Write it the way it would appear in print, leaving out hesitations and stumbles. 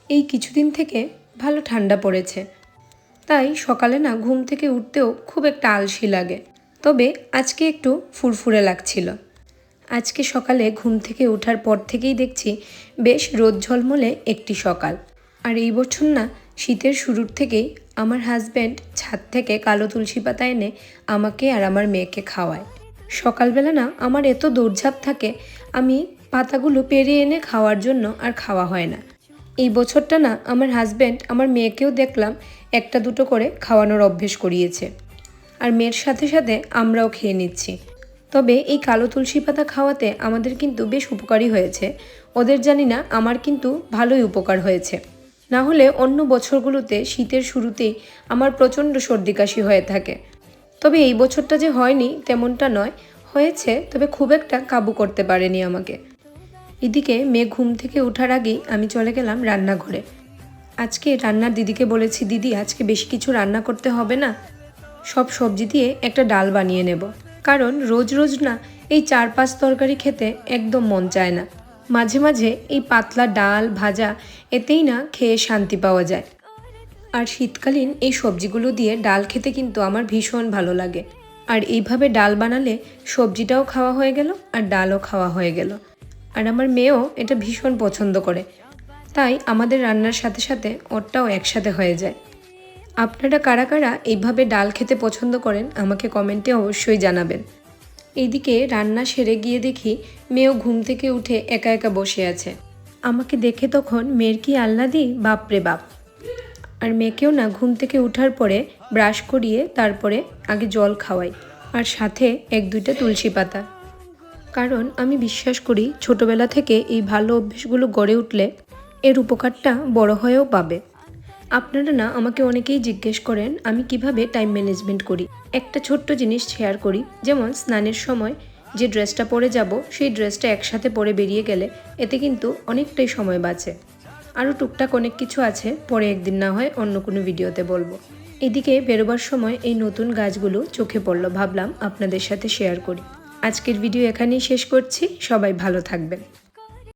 এই কিছুদিন থেকে ভালো ঠান্ডা পড়েছে, তাই সকালে না ঘুম থেকে উঠতেও খুব একটা আলসি লাগে। তবে আজকে একটু ফুরফুরে লাগছিল। আজকে সকালে ঘুম থেকে ওঠার পর থেকেই দেখছি বেশ রোদ ঝলমলে একটি সকাল। আর এই বছর না শীতের শুরুর থেকেই আমার হাজব্যান্ড ছাদ থেকে কালো তুলসী পাতা এনে আমাকে আর আমার মেয়েকে খাওয়ায়। সকালবেলা না আমার এত দৌড়ঝাঁপ থাকে, আমি পাতাগুলো পেরে এনে খাওয়ার জন্য আর খাওয়া হয় না। এই বছরটা না আমার হাজব্যান্ড আমার মেয়েকেও দেখলাম একটা দুটো করে খাওয়ানোর অভ্যেস করিয়েছে, আর মেয়ের সাথে সাথে আমরাও খেয়ে নিচ্ছি। তবে এই কালো তুলসী পাতা খাওয়াতে আমাদের কিন্তু বেশ উপকারী হয়েছে। ওদের জানি না, আমার কিন্তু ভালোই উপকার হয়েছে। না হলে অন্য বছরগুলোতে শীতের শুরুতেই আমার প্রচণ্ড সর্দি কাশি হয়ে থাকে। তবে এই বছরটা যে হয়নি তেমনটা নয়, হয়েছে, তবে খুব একটা কাবু করতে পারেনি আমাকে। এদিকে মেয়ে ঘুম থেকে ওঠার আগেই আমি চলে গেলাম রান্নাঘরে। আজকে রান্নার দিদিকে বলেছি, দিদি আজকে বেশি কিছু রান্না করতে হবে না, সব সবজি দিয়ে একটা ডাল বানিয়ে নেব। কারণ রোজ রোজ না এই 4-5 তরকারি খেতে একদম মন চায় না। মাঝে মাঝে এই পাতলা ডাল ভাজা এতেই না খেয়ে শান্তি পাওয়া যায়। আর শীতকালীন এই সবজিগুলো দিয়ে ডাল খেতে কিন্তু আমার ভীষণ ভালো লাগে। আর এইভাবে ডাল বানালে সবজিটাও খাওয়া হয়ে গেল আর ডালও খাওয়া হয়ে গেল। আর আমার মেয়েও এটা ভীষণ পছন্দ করে, তাই আমাদের রান্নার সাথে সাথে ওরটাও একসাথে হয়ে যায়। আপনারা কারা কারা এইভাবে ডাল খেতে পছন্দ করেন আমাকে কমেন্টে অবশ্যই জানাবেন। এইদিকে রান্না সেরে গিয়ে দেখি মেয়েও ঘুম থেকে উঠে একা একা বসে আছে। আমাকে দেখে তখন মেয়ের কি আহ্লাদি, বাপরে বাপ। আর মেয়েকেও না ঘুম থেকে ওঠার পরে ব্রাশ করিয়ে তারপরে আগে জল খাওয়াই, আর সাথে 1-2টা তুলসী পাতা। কারণ আমি বিশ্বাস করি ছোটবেলা থেকে এই ভালো অভ্যেসগুলো গড়ে উঠলে এর উপকারটা বড় হয়েও পাবে। আপনারা না আমাকে অনেকেই জিজ্ঞেস করেন আমি কিভাবে টাইম ম্যানেজমেন্ট করি। একটা ছোট্ট জিনিস শেয়ার করি, যেমন স্নানের সময় যে ড্রেসটা পরে যাব সেই ড্রেসটা একসাথে পরে বেরিয়ে গেলে এতে কিন্তু অনেকটাই সময় বাঁচে। আরও টুকটাক অনেক কিছু আছে, পরে একদিন না হয় অন্য কোনো ভিডিওতে বলবো। এদিকে বেরোবার সময় এই নতুন গাছগুলো চোখে পড়লো, ভাবলাম আপনাদের সাথে শেয়ার করি। আজকের ভিডিও এখানেই শেষ করছি, সবাই ভালো থাকবেন।